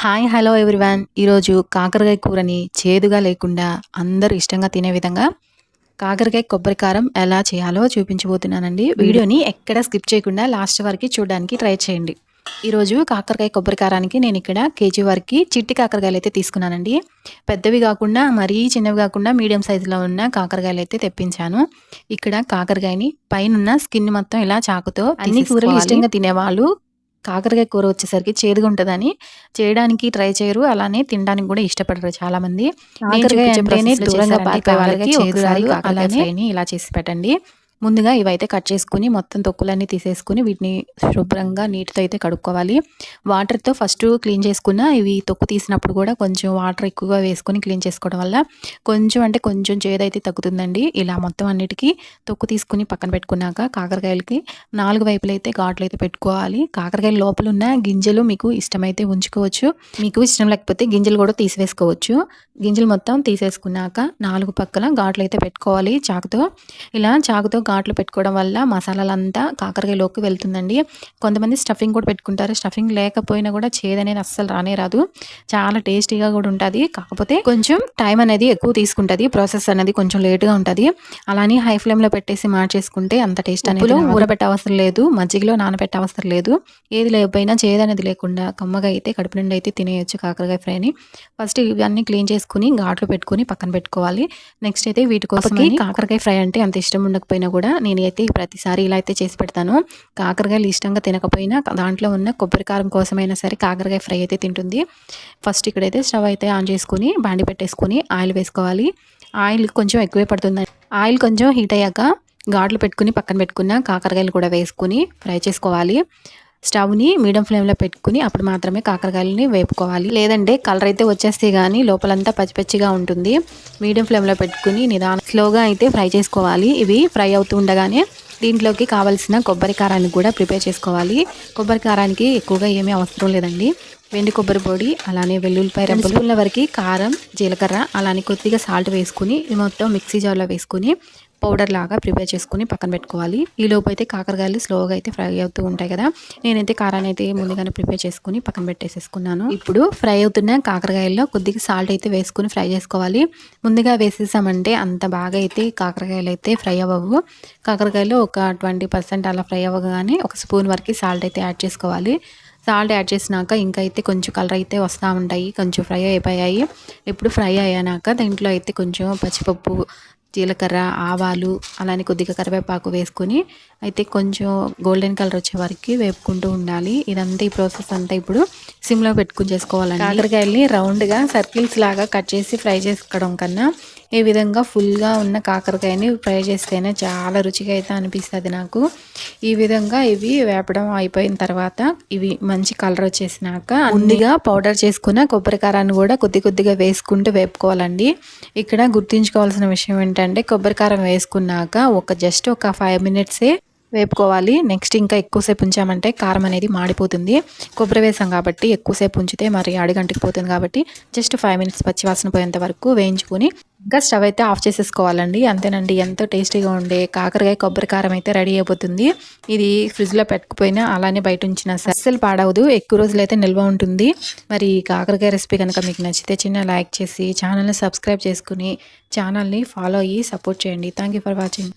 Hi hello everyone. ఈరోజు కాకరకాయ కూరని చేదుగా లేకుండా అందరూ ఇష్టంగా తినే విధంగా కాకరకాయ కొబ్బరి కారం ఎలా చేయాలో చూపించబోతున్నానండి. వీడియోని ఎక్కడ స్కిప్ చేయకుండా లాస్ట్ వరకు చూడడానికి ట్రై చేయండి. ఈరోజు కాకరకాయ కొబ్బరి కారానికి నేను ఇక్కడ కేజీ వరకు చిట్టి కాకరకాయలు అయితే తీసుకున్నానండి. పెద్దవి కాకుండా మరీ చిన్నవి కాకుండా మీడియం సైజులో ఉన్న కాకరకాయలు అయితే తెప్పించాను. ఇక్కడ కాకరకాయని పైన స్కిన్ మొత్తం ఇలా చాకుతో అన్ని కూరలు ఇష్టంగా తినేవాళ్ళు కాకరకాయ కూర వచ్చేసరికి చేదుగా ఉంటుందని చేయడానికి ట్రై చేయరు, అలానే తినడానికి కూడా ఇష్టపడరు చాలా మంది. దూరంగా పారిపోయే వాళ్ళకి ఒకసారి అలానే ఇలా చేసి పెట్టండి. ముందుగా ఇవైతే కట్ చేసుకుని మొత్తం తొక్కులన్నీ తీసేసుకుని వీటిని శుభ్రంగా నీటితో అయితే కడుక్కోవాలి. వాటర్తో ఫస్ట్ క్లీన్ చేసుకున్న ఇవి తొక్కు తీసినప్పుడు కూడా కొంచెం వాటర్ ఎక్కువగా వేసుకొని క్లీన్ చేసుకోవడం వల్ల కొంచెం చేదైతే తగ్గుతుందండి. ఇలా మొత్తం అన్నిటికీ తొక్కు తీసుకుని పక్కన పెట్టుకున్నాక కాకరకాయలకి 4 వైపులు అయితే ఘాట్లు అయితే పెట్టుకోవాలి. కాకరకాయల లోపల ఉన్న గింజలు మీకు ఇష్టమైతే ఉంచుకోవచ్చు, మీకు ఇష్టం లేకపోతే గింజలు కూడా తీసివేసుకోవచ్చు. గింజలు మొత్తం తీసేసుకున్నాక 4 పక్కల ఘాట్లు అయితే పెట్టుకోవాలి చాకుతో. ఇలా చాకుతో ఘాట్లు పెట్టుకోవడం వల్ల మసాలాలంతా కాకరకాయలోకి వెళ్తుందండి. కొంతమంది స్టఫింగ్ కూడా పెట్టుకుంటారు. స్టఫింగ్ లేకపోయినా కూడా చేదనేది అస్సలు రానే రాదు, చాలా టేస్టీగా కూడా ఉంటుంది. కాకపోతే కొంచెం టైం అనేది ఎక్కువ తీసుకుంటుంది, ప్రాసెస్ అనేది కొంచెం లేట్గా ఉంటుంది. అలానే హై ఫ్లేమ్లో పెట్టేసి మార్చేసుకుంటే అంత టేస్ట్ అనేది ఊరబెట్ట అవసరం లేదు, మజ్జిగలో నానబెట్ట అవసరం లేదు. ఏది లేకపోయినా చేదనేది లేకుండా కమ్మగా అయితే కడుపు నుండి అయితే తినేయచ్చు కాకరకాయ ఫ్రైని. ఫస్ట్ ఇవన్నీ క్లీన్ చేసుకుని ఘాట్లు పెట్టుకుని పక్కన పెట్టుకోవాలి. నెక్స్ట్ అయితే వీటి కోసం కాకరకాయ ఫ్రై అంటే అంత ఇష్టం ఉండకపోయినా కూడా నేనైతే ప్రతిసారి ఇలా అయితే చేసి పెడతాను. కాకరకాయలు ఇష్టంగా తినకపోయినా దాంట్లో ఉన్న కొబ్బరి కారం కోసమైనా సరే కాకరకాయ ఫ్రై అయితే తింటుంది. ఫస్ట్ ఇక్కడైతే స్టవ్ అయితే ఆన్ చేసుకుని బాండి పెట్టేసుకుని ఆయిల్ వేసుకోవాలి. ఆయిల్ కొంచెం ఎక్కువే పడుతుంది. ఆయిల్ కొంచెం హీట్ అయ్యాక ఘాట్లు పెట్టుకుని పక్కన పెట్టుకున్న కాకరకాయలు కూడా వేసుకుని ఫ్రై చేసుకోవాలి. స్టవ్ని మీడియం ఫ్లేమ్లో పెట్టుకుని అప్పుడు మాత్రమే కాకరకాయలని వేపుకోవాలి, లేదంటే కలర్ అయితే వచ్చేస్తే కానీ లోపలంతా పచ్చిగా ఉంటుంది. మీడియం ఫ్లేమ్లో పెట్టుకుని నిదానం స్లోగా అయితే ఫ్రై చేసుకోవాలి. ఇవి ఫ్రై అవుతూ ఉండగానే దీంట్లోకి కావాల్సిన కొబ్బరి కారాన్ని కూడా ప్రిపేర్ చేసుకోవాలి. కొబ్బరి కారానికి ఎక్కువగా ఏమీ అవసరం లేదండి. వెండి కొబ్బరి పొడి, అలానే వెల్లుల్లిపాయ రెబ్బల వరకు కారం, జీలకర్ర, అలానే కొద్దిగా సాల్ట్ వేసుకుని మొత్తం మిక్సీ జార్లో వేసుకుని పౌడర్ లాగా ప్రిపేర్ చేసుకుని పక్కన పెట్టుకోవాలి. ఈ లోపు అయితే కాకరకాయలు స్లోగా అయితే ఫ్రై అవుతూ ఉంటాయి కదా. నేనైతే కారాన్ని అయితే ముందుగానే ప్రిపేర్ చేసుకుని పక్కన పెట్టేసేసుకున్నాను. ఇప్పుడు ఫ్రై అవుతున్న కాకరకాయల్లో కొద్దిగా సాల్ట్ అయితే వేసుకుని ఫ్రై చేసుకోవాలి. ముందుగా వేసేసామంటే అంత బాగా అయితే కాకరకాయలు అయితే ఫ్రై అవ్వవు. కాకరకాయలు ఒక 20% అలా ఫ్రై అవ్వగానే ఒక స్పూన్ వరకు సాల్ట్ అయితే యాడ్ చేసుకోవాలి. సాల్ట్ యాడ్ చేసినాక ఇంకా అయితే కొంచెం కలర్ అయితే వస్తూ ఉంటాయి, కొంచెం ఫ్రై అయిపోయాయి. ఇప్పుడు ఫ్రై అయ్యాక దీంట్లో అయితే కొంచెం పచ్చిపప్పు, జీలకర్ర, ఆవాలు, అలానే కొద్దిగా కరివేపాకు వేసుకొని అయితే కొంచెం గోల్డెన్ కలర్ వచ్చే వరకు వేపుకుంటూ ఉండాలి. ఇదంతా ఈ ప్రాసెస్ అంతా ఇప్పుడు సిమ్లో పెట్టుకుని చేసుకోవాలండి. కాకరకాయల్ని రౌండ్గా సర్కిల్స్ లాగా కట్ చేసి ఫ్రై చేసుకోవడం కన్నా ఈ విధంగా ఫుల్గా ఉన్న కాకరకాయని ఫ్రై చేస్తేనే చాలా రుచిగా అయితే అనిపిస్తుంది నాకు. ఈ విధంగా ఇవి వేపడం అయిపోయిన తర్వాత ఇవి మంచి కలర్ వచ్చేసినాక ముందుగా పౌడర్ చేసుకున్న కొబ్బరి కారాన్ని కూడా కొద్దిగా వేసుకుంటూ వేపుకోవాలండి. ఇక్కడ గుర్తుంచుకోవాల్సిన విషయం ఏంటంటే కొబ్బరి కారం వేసుకున్నాక జస్ట్ ఒక 5 మినిట్సే వేపుకోవాలి. నెక్స్ట్ ఇంకా ఎక్కువసేపు ఉంచామంటే కారం అనేది మాడిపోతుంది. కొబ్బరి వేసాం కాబట్టి ఎక్కువసేపు ఉంచితే మరి అడుగంటికి పోతుంది కాబట్టి జస్ట్ 5 మినిట్స్ పచ్చివాసన పోయేంత వరకు వేయించుకుని ఇంకా స్టవ్ అయితే ఆఫ్ చేసేసుకోవాలండి. అంతేనండి, ఎంతో టేస్టీగా ఉండే కాకరకాయ కొబ్బరి కారం అయితే రెడీ అయిపోతుంది. ఇది ఫ్రిడ్జ్లో పెట్టుకుపోయినా అలానే బయట ఉంచిన అస్సలు పాడవదు, ఎక్కువ రోజులైతే నిల్వ ఉంటుంది. మరి కాకరకాయ రెసిపీ కనుక మీకు నచ్చితే చిన్న లైక్ చేసి ఛానల్ని సబ్స్క్రైబ్ చేసుకుని ఛానల్ని ఫాలో అయ్యి సపోర్ట్ చేయండి. Thank you for watching.